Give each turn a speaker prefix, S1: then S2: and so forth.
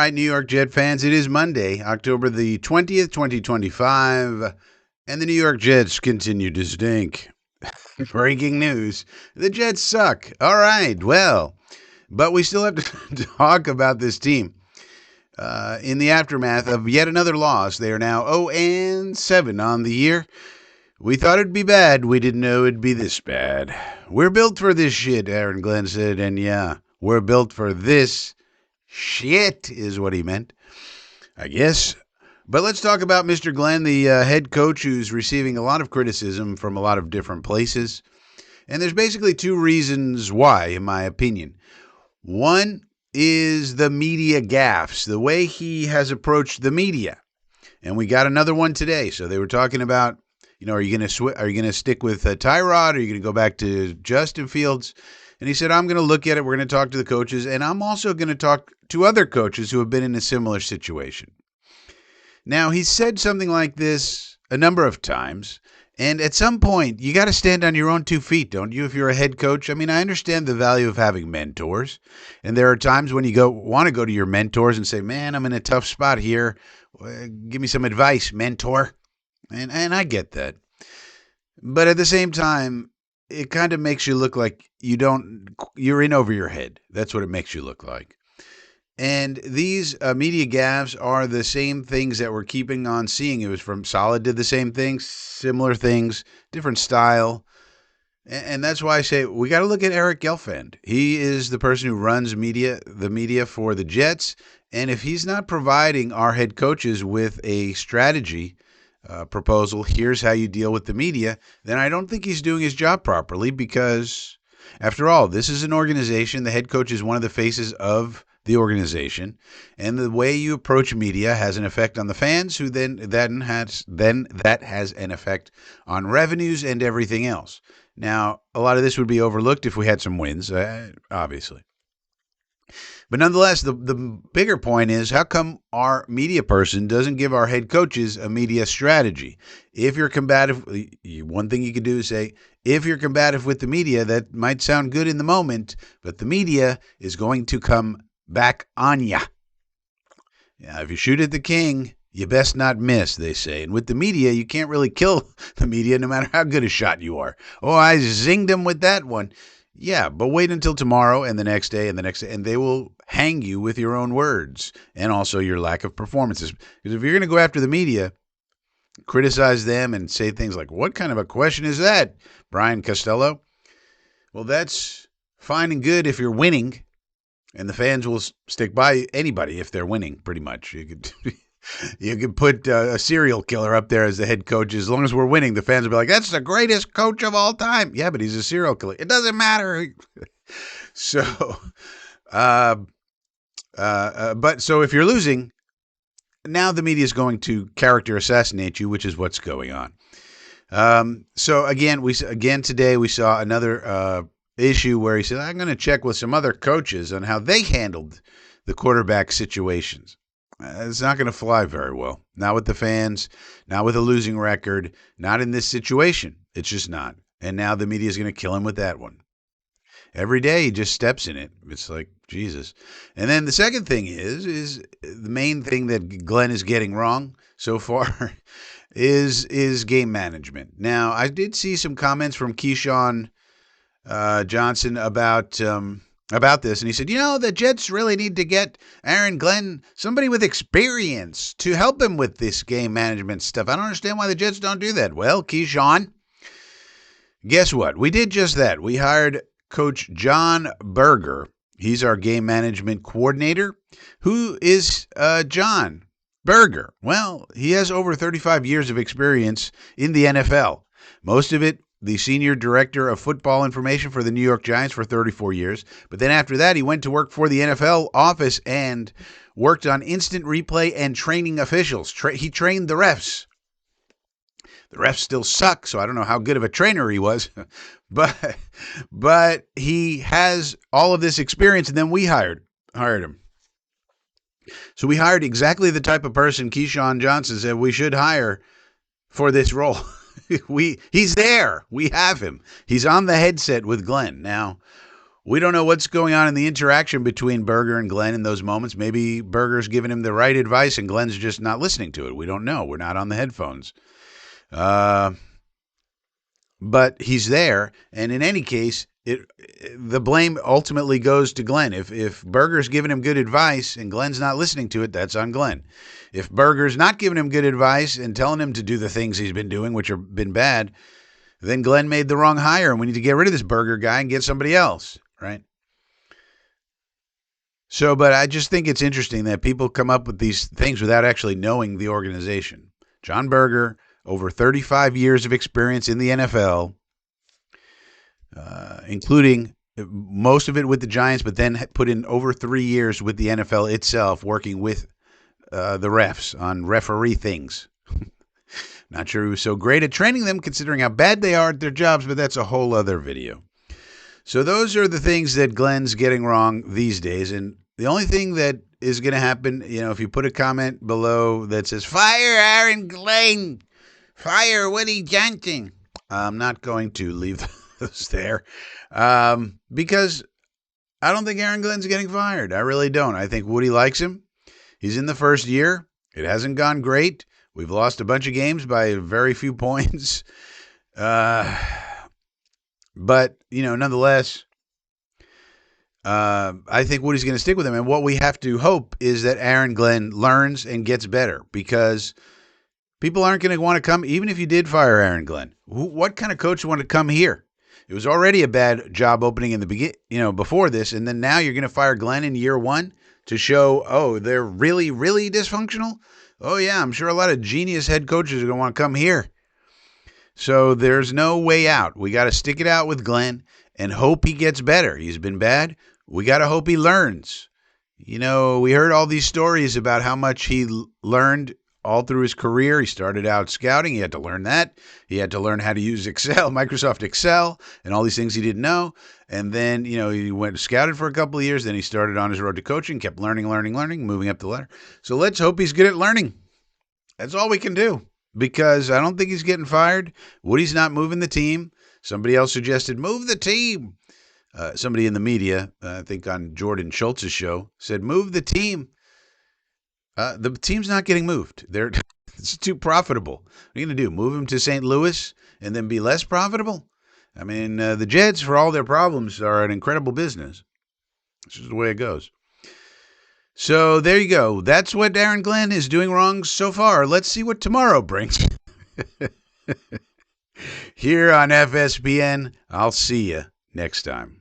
S1: right, New York Jet fans, it is Monday, October the 20th, 2025, and the New York Jets continue to stink. Breaking news, the Jets suck. All right, well, but we still have to talk about this team. In the aftermath of yet another loss, they are now 0-7 on the year. We thought it'd be bad. We didn't know it'd be this bad. We're built for this shit, Aaron Glenn said, and yeah, we're built for this shit is what he meant, I guess. But let's talk about Mr. Glenn, the head coach who's receiving a lot of criticism from a lot of different places. And there's basically two reasons why, in my opinion. One is the media gaffes, the way he has approached the media. And we got another one today. So they were talking about, are you going to stick with Tyrod? Or are you going to go back to Justin Fields? And he said, I'm going to look at it. We're going to talk to the coaches. And I'm also going to talk to other coaches who have been in a similar situation. Now, he said something like this a number of times. And at some point, you got to stand on your own 2 feet, don't you, if you're a head coach? I mean, I understand the value of having mentors. And there are times when you want to go to your mentors and say, man, I'm in a tough spot here. Give me some advice, mentor. And I get that. But at the same time, it kind of makes you look like you're in over your head. That's what it makes you look like. And these media gaffes are the same things that we're keeping on seeing. It was from Solid did the same things, similar things, different style. And that's why I say we got to look at Eric Gelfand. He is the person who runs the media for the Jets. And if he's not providing our head coaches with a strategy proposal, here's how you deal with the media, then I don't think he's doing his job properly because, after all, this is an organization. The head coach is one of the faces of the organization, and the way you approach media has an effect on the fans, who then that has an effect on revenues and everything else. Now, a lot of this would be overlooked if we had some wins, obviously. But nonetheless, the bigger point is, how come our media person doesn't give our head coaches a media strategy? If you're combative, one thing you could do is say, if you're combative with the media, that might sound good in the moment, but the media is going to come back on ya. Yeah, if you shoot at the king, you best not miss, they say. And with the media, you can't really kill the media no matter how good a shot you are. Oh, I zinged him with that one. Yeah, but wait until tomorrow and the next day and the next day, and they will hang you with your own words and also your lack of performances. Because if you're going to go after the media, criticize them and say things like, what kind of a question is that, Brian Costello? Well, that's fine and good if you're winning, and the fans will stick by anybody if they're winning, pretty much. You could put a serial killer up there as the head coach. As long as we're winning, the fans will be like, that's the greatest coach of all time. Yeah, but he's a serial killer. It doesn't matter. So, but so if you're losing, now the media is going to character assassinate you, which is what's going on. So again today we saw another issue where he said, I'm going to check with some other coaches on how they handled the quarterback situations. It's not going to fly very well. Not with the fans, not with a losing record, not in this situation. It's just not. And now the media is going to kill him with that one. Every day he just steps in it. It's like, Jesus. And then the second thing is the main thing that Glenn is getting wrong so far is game management. Now, I did see some comments from Keyshawn Johnson about this, and he said, the Jets really need to get Aaron Glenn, somebody with experience, to help him with this game management stuff. I don't understand why the Jets don't do that. Well, Keyshawn, guess what? We did just that. We hired Coach John Berger. He's our game management coordinator. Who is John Berger? Well, he has over 35 years of experience in the NFL. Most of it the senior director of football information for the New York Giants for 34 years. But then after that, he went to work for the NFL office and worked on instant replay and training officials. He trained the refs. The refs still suck, so I don't know how good of a trainer he was. But he has all of this experience, and then we hired him. So we hired exactly the type of person Keyshawn Johnson said we should hire for this role. He's there. We have him. He's on the headset with Glenn. Now, We don't know what's going on in the interaction between Berger and Glenn in those moments. Maybe Berger's giving him the right advice and Glenn's just not listening to it. We don't know. We're not on the headphones. But he's there, and in any case, the blame ultimately goes to Glenn. If Berger's giving him good advice and Glenn's not listening to it, that's on Glenn. If Berger's not giving him good advice and telling him to do the things he's been doing, which have been bad, then Glenn made the wrong hire, and we need to get rid of this Berger guy and get somebody else, right? So, but I just think it's interesting that people come up with these things without actually knowing the organization. John Berger, over 35 years of experience in the NFL, including most of it with the Giants, but then put in over 3 years with the NFL itself, working with the refs on referee things. Not sure he was so great at training them, considering how bad they are at their jobs, but that's a whole other video. So those are the things that Glenn's getting wrong these days, and the only thing that is going to happen, if you put a comment below that says, "Fire Aaron Glenn! Fire Woody Johnson!" I'm not going to leave those there because I don't think Aaron Glenn's getting fired. I really don't. I think Woody likes him. He's in the first year. It hasn't gone great. We've lost a bunch of games by very few points. But, nonetheless, I think Woody's going to stick with him. And what we have to hope is that Aaron Glenn learns and gets better, because people aren't going to want to come, even if you did fire Aaron Glenn. What kind of coach wanted to come here? It was already a bad job opening in the beginning, before this, and then now you're going to fire Glenn in year one to show, oh, they're really, really dysfunctional? Oh, yeah, I'm sure a lot of genius head coaches are going to want to come here. So there's no way out. We got to stick it out with Glenn and hope he gets better. He's been bad. We got to hope he learns. We heard all these stories about how much he learned all through his career. He started out scouting. He had to learn that. He had to learn how to use Excel, Microsoft Excel, and all these things he didn't know. And then, he went scouted for a couple of years. Then he started on his road to coaching, kept learning, moving up the ladder. So let's hope he's good at learning. That's all we can do, because I don't think he's getting fired. Woody's not moving the team. Somebody else suggested move the team. Somebody in the media, I think on Jordan Schultz's show, said move the team. The team's not getting moved. It's too profitable. What are you going to do? Move him to St. Louis and then be less profitable? I mean, the Jets, for all their problems, are an incredible business. It's just the way it goes. So there you go. That's what Aaron Glenn is doing wrong so far. Let's see what tomorrow brings. Here on FSPN, I'll see you next time.